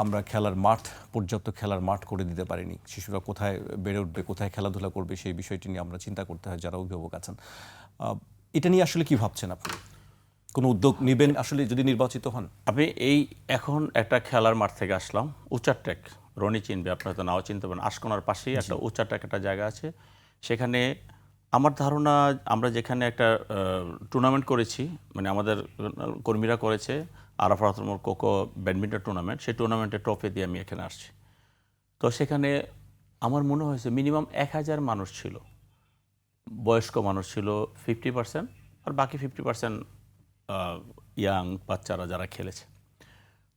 আমরা খেলার মাঠ পর্যাপ্ত খেলার মাঠ করে দিতে পারিনি। শিশুরা কোথায় বেড়ে উঠবে, কোথায় খেলাধুলা করবে, সেই বিষয়টি নিয়ে আমরা চিন্তা করতে হয় যারা অভিভাবক আছেন। এটা নিয়ে আসলে কি ভাবছেন আপনি? কোনো উদ্যোগ নেবেন আসলে যদি নির্বাচিত হন? আমি এখন একটা খেলার মাঠ থেকে আসলাম, উচারটেক, রনি চিনবে, আপনারা তো নাও চিনতে পারেন, আশকোনার পাশেই একটা উচারটেক একটা জায়গা আছে। সেখানে আমার ধারণা আমরা যেখানে একটা টুর্নামেন্ট করেছি, মানে আমাদের কর্মীরা করেছে আরাফাত কোকো ব্যাডমিন্টন টুর্নামেন্ট, সেই টুর্নামেন্টের ট্রফি দিয়ে আমি এখানে আসছি। তো সেখানে আমার মনে হয়েছে মিনিমাম 1000 মানুষ ছিল, বয়স্ক মানুষ ছিল 50%, আর বাকি 50% ইয়াং বাচ্চারা যারা খেলেছে।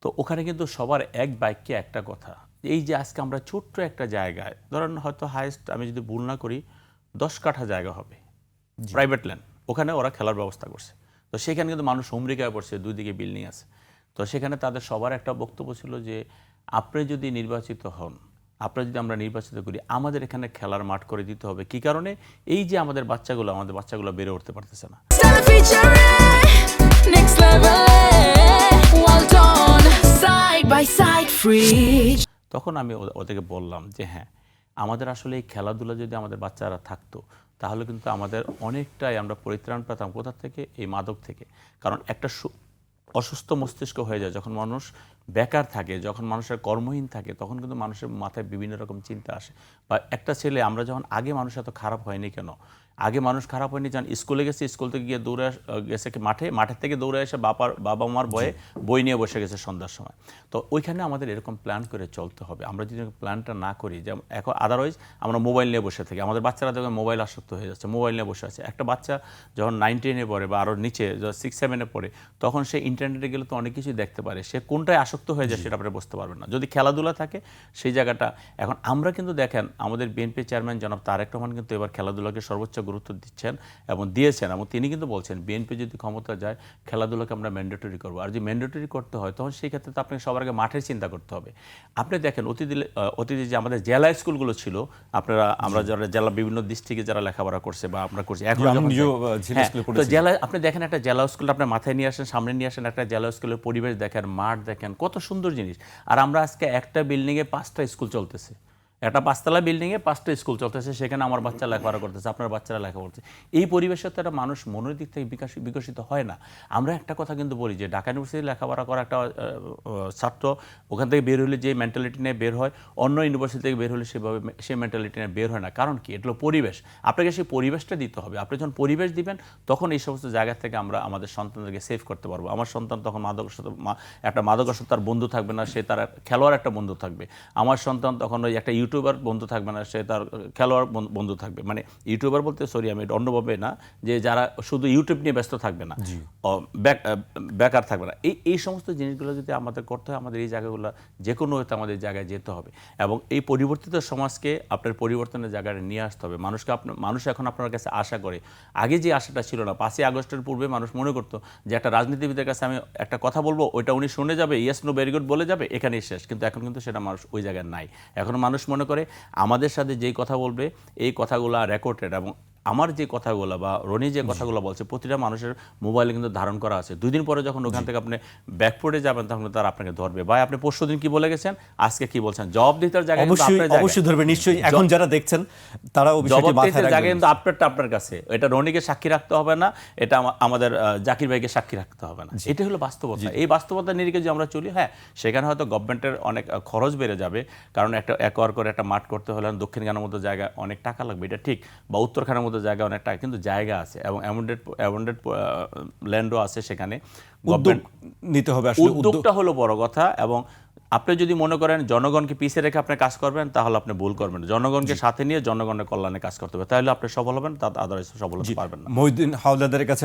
তো ওখানে কিন্তু সবার এক বাক্যে একটা কথা, এই যে আজকে আমরা ছোট্ট একটা জায়গায়, ধরেন হয়তো হাইয়েস্ট আমি যদি ভুল না করি 10 কাঠা জায়গা হবে, প্রাইভেট ল্যান্ড, ওখানে ওরা খেলার ব্যবস্থা করছে। তো সেখানে কিন্তু মানুষ হুমড়িকায় পড়ছে, দুই দিকে বিল্ডিং আছে। তো সেখানে তাদের সবার একটা বক্তব্য ছিল যে আপনি যদি নির্বাচিত হন, আপনারা যদি আমরা নির্বাচিত করি, আমাদের এখানে খেলার মাঠ করে দিতে হবে। কি কারণে? এই যে আমাদের বাচ্চাগুলো বেড়ে উঠতে পারতেছে না। তখন আমি ওদেরকে বললাম যে হ্যাঁ, আমাদের আসলে এই খেলাধুলা যদি আমাদের বাচ্চারা থাকতো, তাহলে কিন্তু আমাদের অনেকটাই আমরা পরিত্রাণ পেতাম কোথা থেকে? এই মাদক থেকে। কারণ একটা অসুস্থ মস্তিষ্ক হয়ে যায় যখন মানুষ বেকার থাকে, যখন মানুষের কর্মহীন থাকে, তখন কিন্তু মানুষের মাথায় বিভিন্ন রকম চিন্তা আসে। বা একটা ছেলে, আমরা যখন আগে মানুষ এত খারাপ হয়নি কেন? আগে মানুষ খারাপ হয়নি, যখন স্কুলে গেছে, স্কুল থেকে গিয়ে দৌড়ে গেছে মাঠের থেকে দৌড়ে এসে বাবা মার বই নিয়ে বসে গেছে সন্ধ্যার সময়। তো ওইখানে আমাদের এরকম প্ল্যান করে চলতে হবে। আমরা যদি প্ল্যানটা না করি, যেমন এখন আদারওয়াইজ আমরা মোবাইল নিয়ে বসে থাকি, আমাদের বাচ্চারা দেখবেন মোবাইল আসক্ত হয়ে যাচ্ছে, মোবাইল নিয়ে বসে আছে। একটা বাচ্চা যখন 9-10-এ পড়ে বা আরও নিচে 6-7-এ পড়ে, তখন সে ইন্টারনেটে গেলে তো অনেক কিছুই দেখতে পারে, সে কোনটায় আসক্ত হয়ে যায় সেটা আপনি বুঝতে পারবেন না যদি খেলাধুলা থাকে সেই জায়গাটা। এখন আমরা কিন্তু দেখেন আমাদের বিএনপি চেয়ারম্যান জনাব তারেক রহমান কিন্তু এবার খেলাধুলাকে সর্বোচ্চ গুরুত্ব দিচ্ছেন এবং দিয়েছেন, এবং তিনি কিন্তু বলছেন বিএনপি যদি ক্ষমতা যায় আমরা ম্যান্ডেটরি করবো। আর যদি ম্যান্ডেটরি করতে হয়, তখন সেই ক্ষেত্রে তো আপনাকে সবার আগে মাঠের চিন্তা করতে হবে। আপনি দেখেন অতীতে যে আমাদের জেলা স্কুলগুলো ছিল, আমরা যারা জেলা বিভিন্ন ডিস্ট্রিক্টে যারা লেখাপড়া করছে বা আমরা করছি, এখন জেলায় আপনি দেখেন একটা জেলা স্কুল আপনার মাথায় নিয়ে আসেন, সামনে নিয়ে আসেন, একটা জেলা স্কুলের পরিবেশ দেখেন, মাঠ দেখেন, কত সুন্দর জিনিস। আর আমরা আজকে একটা বিল্ডিংয়ে 5টা স্কুল চলতেছে, একটা 5তলা বিল্ডিংয়ে 5টা স্কুল চলতেছে, সেখানে আমার বাচ্চা লেখাপড়া করতেছে, আপনার বাচ্চারা লেখাপড়া করছে। এই পরিবেশের তো একটা মানুষ মনের দিক থেকে বিকশিত হয় না। আমরা একটা কথা কিন্তু বলি যে ঢাকা ইউনিভার্সিটি লেখাপড়া করা একটা ছাত্র ওখান থেকে বের হলে যে মেন্টালিটি নিয়ে বের হয়, অন্য ইউনিভার্সিটি থেকে বের হলে সেভাবে সেই মেন্টালিটি নিয়ে বের হয় না। কারণ কি? এটা হলো পরিবেশ। আপনাকে সেই পরিবেশটা দিতে হবে। আপনি যখন পরিবেশ দিবেন, তখন এই সমস্ত জায়গা থেকে আমরা আমাদের সন্তানদেরকে সেভ করতে পারবো। আমার সন্তান তখন মাদকাসক্তার বন্ধু থাকবে না, সে তার খেলোয়াড় একটা বন্ধু থাকবে। আমার সন্তান তখন ওই একটা ইউটিউবার বন্ধু থাকবে না, সে তার খেলোয়াড় বন্ধু থাকবে। মানে ইউটিউবার বলতে আমি অন্যভাবে না, যে যারা শুধু ইউটিউব নিয়ে ব্যস্ত থাকবে না, বেকার থাকবে না। এই সমস্ত জিনিসগুলো যদি আমাদের করতে হয়, আমাদের এই জায়গাগুলো যে কোনো হয়তো আমাদের জায়গায় যেতে হবে এবং এই পরিবর্তিত সমাজকে আপনার পরিবর্তনের জায়গায় নিয়ে আসতে হবে। মানুষ এখন আপনার কাছে আশা করে, আগে যে আশাটা ছিল না। 5ই আগস্টের পূর্বে মানুষ মনে করতো যে একটা রাজনীতিবিদের কাছে আমি একটা কথা বলবো, ওইটা উনি শুনে যাবে, ইয়েস নো ভেরি গুড বলে যাবে, এখানেই শেষ। কিন্তু এখন কিন্তু সেটা মানুষ ওই জায়গায় নাই। এখন মানুষ মনে করে আমাদের সাথে যেই কথা বলবে এই কথাগুলো রেকর্ডেড, এবং আমার যে কথাগুলো বা রনি যে কথাগুলো বলছে প্রতিটা মানুষের মোবাইলে কিন্তু ধারণ করা আছে। 2 দিন পরে যখন ওখান থেকে আপনি ব্যাকফুটে যাবেন, তখন তারা আপনাকে ধরবে, ভাই আপনি পরশুদিন কি বলে গেছেন, আজকে কি বলছেন, জবাব দিতে জায়গায় অবশ্যই ধরবে নিশ্চয়ই। এখন যারা দেখছেন তারাও বিষয়টি মাথায় রাখবেন। জায়গায় কিন্তু আপনার কাছে এটা রনিকে সাক্ষী রাখতে হবে না, এটা আমাদের জাকির ভাইকে সাক্ষী রাখতে হবে না। এটা হলো বাস্তবতা। এই বাস্তবতা নিরিখে যদি আমরা চলি, হ্যাঁ সেখানে হয়তো গভর্নমেন্টের অনেক খরচ বেড়ে যাবে, কারণ একটা একর করে একটা মাঠ করতে হলে দক্ষিণখানের মতো জায়গায় অনেক টাকা লাগবে, এটা ঠিক, বা উত্তরখানের মতো জায়গায় অনেক টাকা, কিন্তু জায়গা আছে এবং অ্যাবন্ডেড ল্যান্ডও আছে সেখানে। উদ্যোগ নিতে হবে, আসলে উদ্যোগটা হলো বড় কথা। এবং আপনি যদি মনে করেন জনগণকে পিছিয়ে রেখে আপনি কাজ করবেন, তাহলে আপনি ভুল করবেন। জনগণকে সাথে নিয়ে জনগণের কল্যাণে কাজ করতে হবে, তাহলে আপনি সফল হবেন, তা আদারওয়াইজ সফল হতে পারবেন না। মহিউদ্দিন হাওলাদারের কাছে